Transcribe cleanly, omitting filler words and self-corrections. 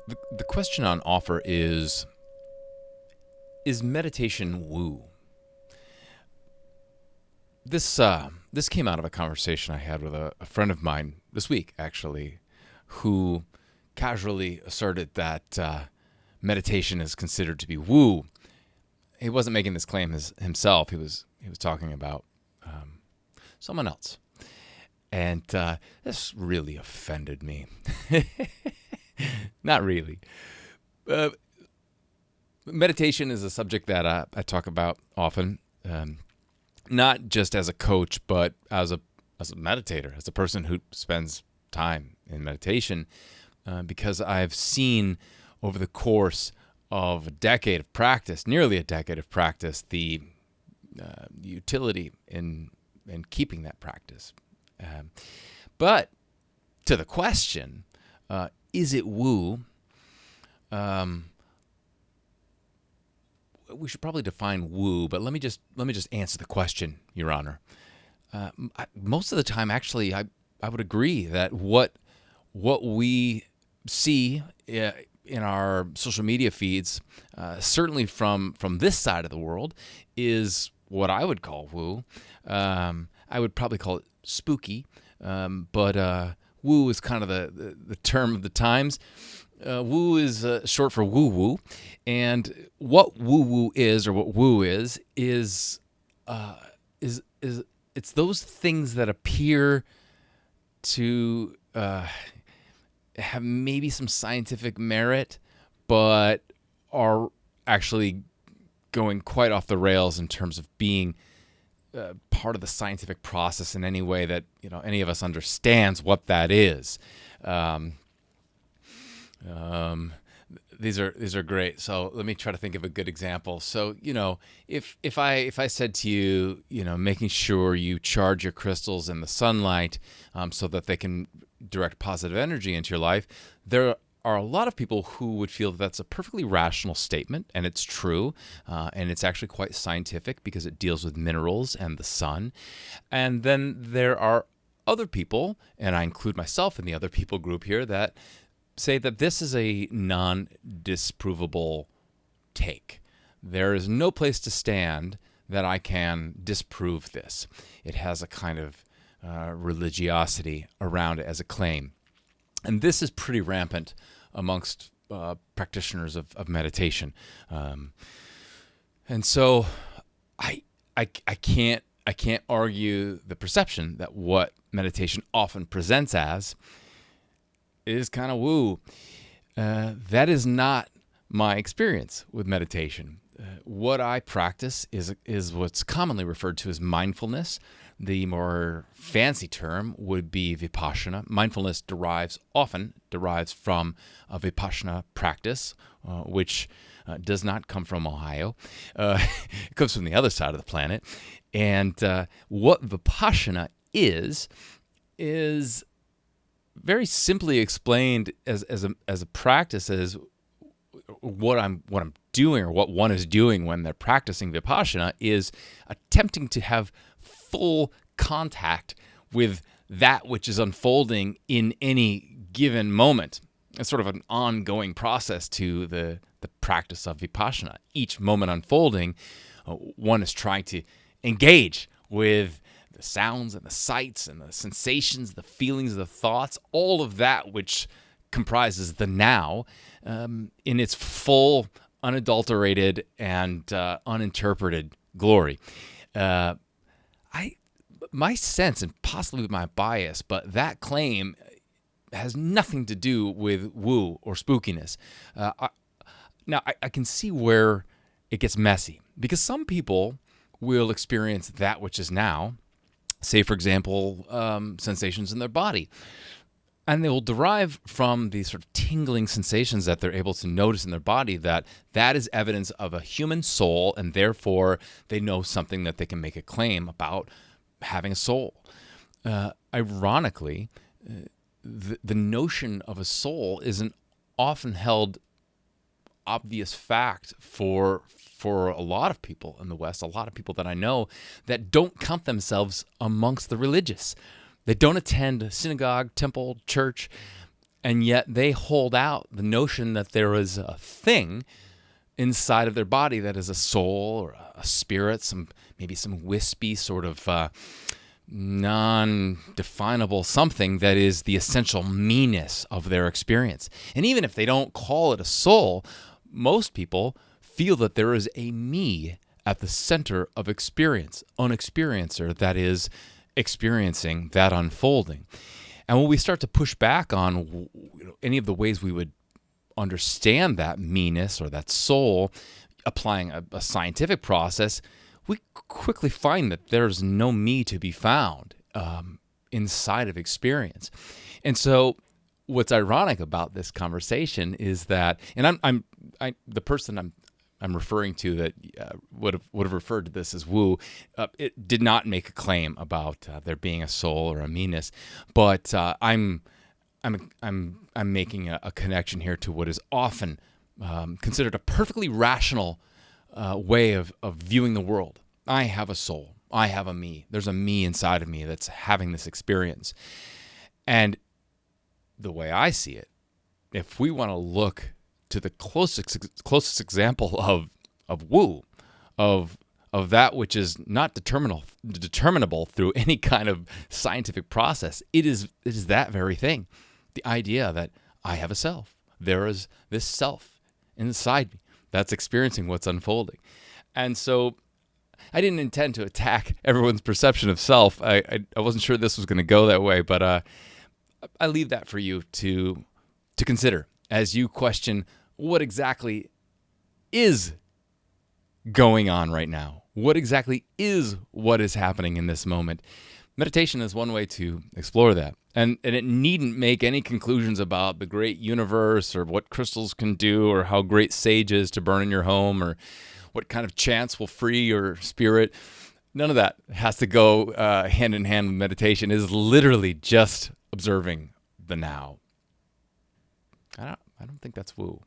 The question on offer is meditation woo? This came out of a conversation I had with a friend of mine this week, actually, who casually asserted that meditation is considered to be woo. He wasn't making this claim himself. He was talking about someone else, and this really offended me. Not really. Uh, Meditation is a subject that I talk about often, not just as a coach, but as a meditator, as a person who spends time in meditation, because I've seen over the course of a decade of practice, nearly a decade of practice, the utility in keeping that practice. But to the question, is it woo? Um, we should probably define woo, but let me just answer the question, Your Honor. Most of the time, actually, I would agree that what we see in our social media feeds, certainly from this side of the world, is what I would call woo. I would probably call it spooky, but woo is kind of the term of the times. Woo is short for woo woo, and what woo woo is, or what woo is it's those things that appear to have maybe some scientific merit, but are actually going quite off the rails in terms of being part of the scientific process in any way that any of us understands what that is. Um, um, these are great. So let me try to think of a good example. So if I said to you, making sure you charge your crystals in the sunlight, so that they can direct positive energy into your life, there are a lot of people who would feel that that's a perfectly rational statement, and it's true, and it's actually quite scientific because it deals with minerals and the sun. And then there are other people, and I include myself in the other people group here, that say that this is a non-disprovable take. There is no place to stand that I can disprove this. It has a kind of religiosity around it as a claim. And this is pretty rampant amongst practitioners of meditation. And so I can't argue the perception that what meditation often presents as is kind of woo. That is not my experience with meditation. What I practice is what's commonly referred to as mindfulness. The more fancy term would be vipassana. Mindfulness often derives from a vipassana practice, which does not come from Ohio. It comes from the other side of the planet. And what vipassana is very simply explained as a practice, as what I'm doing, or what one is doing when they're practicing vipassana, is attempting to have full contact with that which is unfolding in any given moment. It's sort of an ongoing process to the practice of vipassana. Each moment unfolding, one is trying to engage with the sounds and the sights and the sensations, the feelings, the thoughts, all of that which comprises the now, in its full, unadulterated, and uninterpreted glory. My sense, and possibly my bias, but that claim has nothing to do with woo or spookiness. I can see where it gets messy, because some people will experience that which is now, say, for example, sensations in their body. And they will derive from these sort of tingling sensations that they're able to notice in their body that is evidence of a human soul, and therefore they know something that they can make a claim about having a soul. Ironically, the notion of a soul is an often held obvious fact for a lot of people in the West, a lot of people that I know that don't count themselves amongst the religious. They don't attend synagogue, temple, church. And yet they hold out the notion that there is a thing inside of their body that is a soul or a spirit, maybe some wispy sort of non-definable something that is the essential me-ness of their experience. And even if they don't call it a soul, most people feel that there is a me at the center of experience, an experiencer that is experiencing that unfolding. And when we start to push back on any of the ways we would understand that me-ness or that soul, applying a scientific process, we quickly find that there's no me to be found inside of experience. And so what's ironic about this conversation is that, and the person I'm referring to that would have referred to this as woo, it did not make a claim about there being a soul or a me-ness, but I'm making a connection here to what is often considered a perfectly rational way of viewing the world. I have a soul. I have a me. There's a me inside of me that's having this experience. And the way I see it, if we want to look to the closest example of woo, of that which is not determinable through any kind of scientific process, it is that very thing. The idea that I have a self. There is this self inside me that's experiencing what's unfolding. And so I didn't intend to attack everyone's perception of self. I wasn't sure this was going to go that way, but I leave that for you to consider as you question what exactly is going on right now. What exactly is what is happening in this moment? Meditation is one way to explore that. And it needn't make any conclusions about the great universe or what crystals can do or how great sage is to burn in your home or what kind of chants will free your spirit. None of that has to go hand in hand with meditation. It is literally just observing the now. I don't think that's woo.